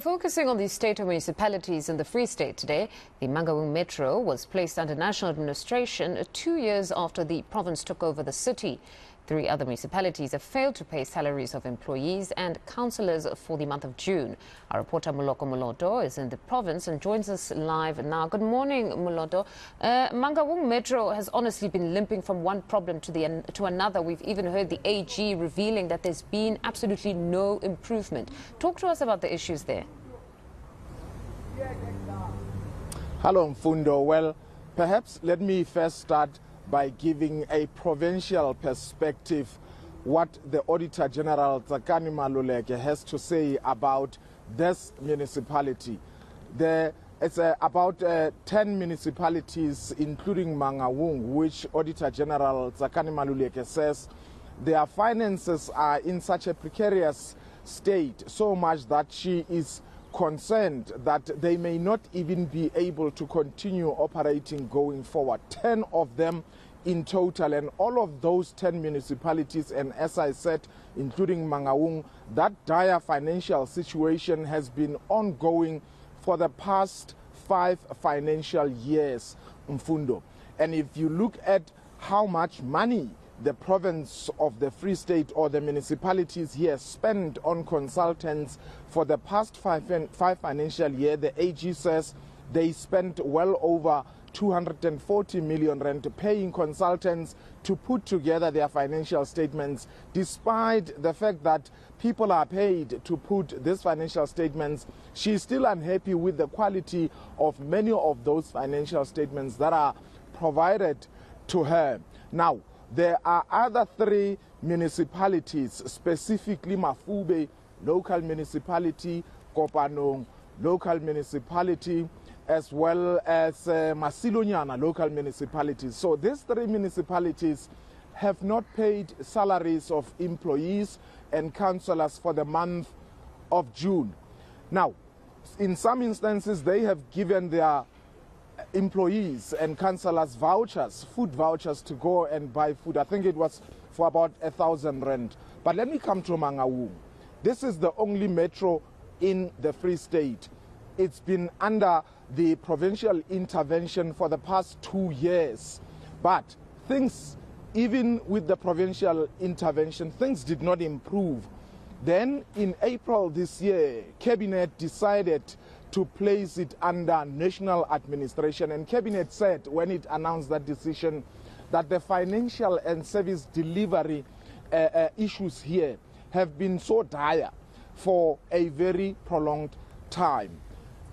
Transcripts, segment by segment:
Focusing on the state of municipalities in the Free State today, the Mangaung Metro was placed under national administration 2 years after the province took over the city. 3 other municipalities have failed to pay salaries of employees and councillors for the month of June. Our reporter Moloko Moloto is in the province and joins us live now. Good morning, Moloto. Mangaung Metro has honestly been limping from one problem to another. We've even heard the AG revealing that there's been absolutely no improvement. Talk to us about the issues there. Hello, Mfundo. Well, perhaps let me first start by giving a provincial perspective what the Auditor General Tsakani Maluleke has to say about this municipality. It's about 10 municipalities, including Mangaung, which Auditor General Tsakani Maluleke says their finances are in such a precarious state, so much that she is concerned that they may not even be able to continue operating going forward. 10 of them in total, and all of those 10 municipalities, and as I said, including Mangaung, that dire financial situation has been ongoing for the past 5 financial years, Mfundo. And if you look at how much money the province of the Free State or the municipalities here spend on consultants for the past five financial year, the AG says they spent well over 240 million rand paying consultants to put together their financial statements, despite the fact that people are paid to put these financial statements. She's still unhappy with the quality of many of those financial statements that are provided to her. Now, there are other 3 municipalities, specifically Mafube, local municipality, Kopanong, local municipality, as well as Masilonyana, local municipalities. So these 3 municipalities have not paid salaries of employees and councillors for the month of June. Now, in some instances, they have given their employees and councillors vouchers, food vouchers, to go and buy food. I think it was for about 1,000 rand. But let me come to Mangaung. This is the only metro in the Free State. It's been under the provincial intervention for the past 2 years. But things, even with the provincial intervention, things did not improve. Then in April this year, Cabinet decided to place it under national administration, and Cabinet said when it announced that decision that the financial and service delivery issues here have been so dire for a very prolonged time.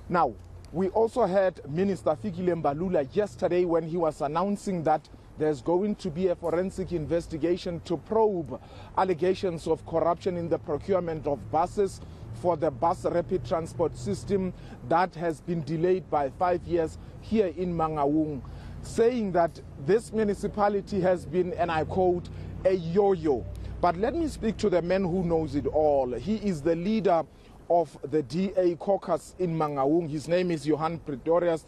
Now, we also heard Minister Fikile Mbalula yesterday when he was announcing that there's going to be a forensic investigation to probe allegations of corruption in the procurement of buses for the bus rapid transport system that has been delayed by 5 years here in Mangaung, saying that this municipality has been, and I quote, a yo-yo. But let me speak to the man who knows it all. He is the leader of the DA caucus in Mangaung. His name is Johan Pretorius.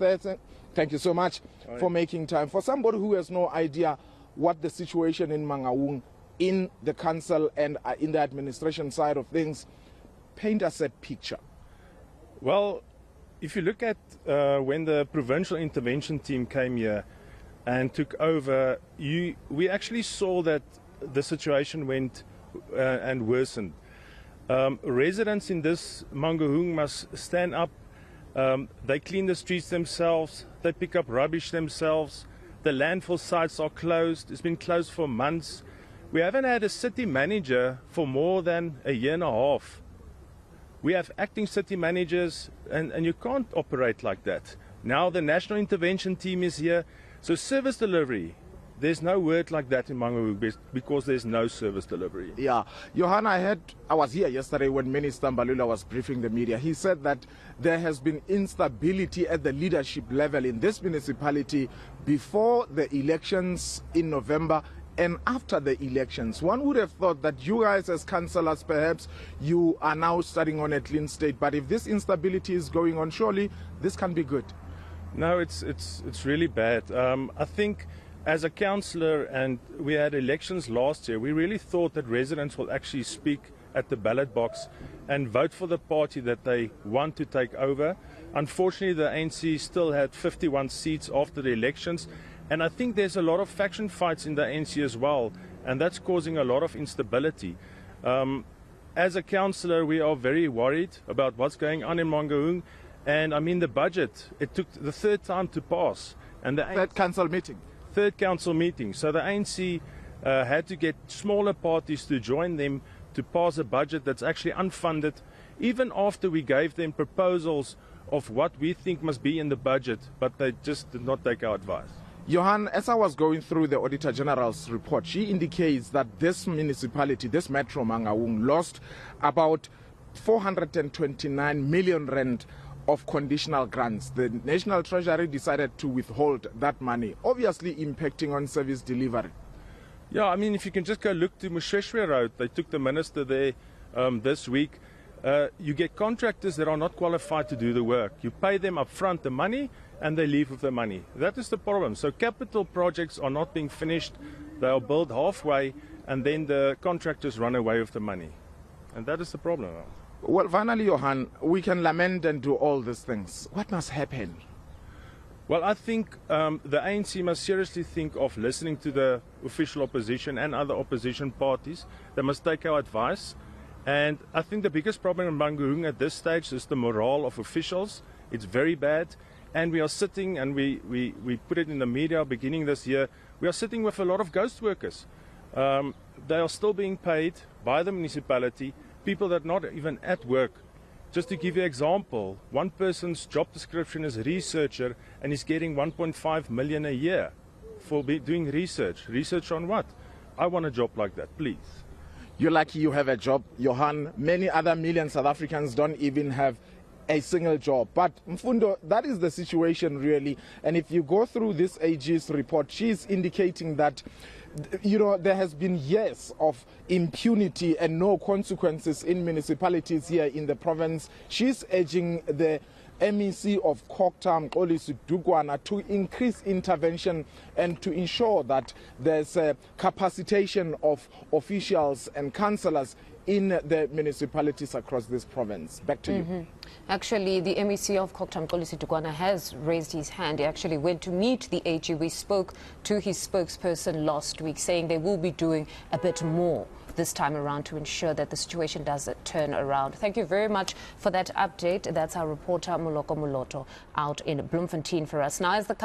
Thank you so much for making time. For somebody who has no idea what the situation in Mangaung, in the council and in the administration side of things, paint us a picture. Well, if you look at when the provincial intervention team came here and took over, we actually saw that the situation went and worsened. Residents in this Mangaung must stand up. They clean the streets themselves. They pick up rubbish themselves. The landfill sites are closed. It's been closed for months. We haven't had a city manager for more than a year and a half. We have acting city managers, and you can't operate like that. Now the national intervention team is here. So service delivery, there's no word like that in Mangaung because there's no service delivery. Yeah. Johan, I was here yesterday when Minister Mbalula was briefing the media. He said that there has been instability at the leadership level in this municipality before the elections in November and after the elections. One would have thought that you guys as councillors, perhaps you are now starting on a clean state. But if this instability is going on, surely this can be good. No, it's really bad. I think as a councillor, and we had elections last year, we really thought that residents will actually speak at the ballot box and vote for the party that they want to take over. Unfortunately, the ANC still had 51 seats after the elections, and I think there's a lot of faction fights in the ANC as well, and that's causing a lot of instability. As a councillor, we are very worried about what's going on in Mangaung, and I mean the budget, it took the third time to pass. And the Third council meeting. Third council meeting. So the ANC had to get smaller parties to join them to pass a budget that's actually unfunded, even after we gave them proposals of what we think must be in the budget, but they just did not take our advice. Johan, as I was going through the Auditor General's report, she indicates that this municipality, this Metro Mangaung, lost about 429 million rand of conditional grants. The National Treasury decided to withhold that money, obviously impacting on service delivery. Yeah, I mean, if you can just go look to Musheshwe Road, they took the minister there this week. You get contractors that are not qualified to do the work. You pay them up front the money and they leave with the money. That is the problem. So capital projects are not being finished. They are built halfway and then the contractors run away with the money. And that is the problem. Well, finally, Johan, we can lament and do all these things. What must happen? Well, I think the ANC must seriously think of listening to the official opposition and other opposition parties. They must take our advice. And I think the biggest problem in Mangaung at this stage is the morale of officials. It's very bad. And we are sitting, and we put it in the media beginning this year, we are sitting with a lot of ghost workers. They are still being paid by the municipality, people that are not even at work. Just to give you an example, one person's job description is researcher, and he's getting 1.5 million a year for doing research. Research on what? I want a job like that, please. You're lucky you have a job, Johan. Many other million South Africans don't even have a single job. But Mfundo, that is the situation really. And if you go through this AG's report, she's indicating that, you know, there has been years of impunity and no consequences in municipalities here in the province. She's urging the MEC of Koktam, Xolisi Dugwana, to increase intervention and to ensure that there's a capacitation of officials and councillors in the municipalities across this province. Back to you. Actually, the MEC of Koktam, Xolisi Dugwana, has raised his hand. He actually went to meet the AG. We spoke to his spokesperson last week, saying they will be doing a bit more this time around to ensure that the situation does turn around. Thank you very much for that update. That's our reporter Moloko Moloto out in Bloemfontein for us. Now, as the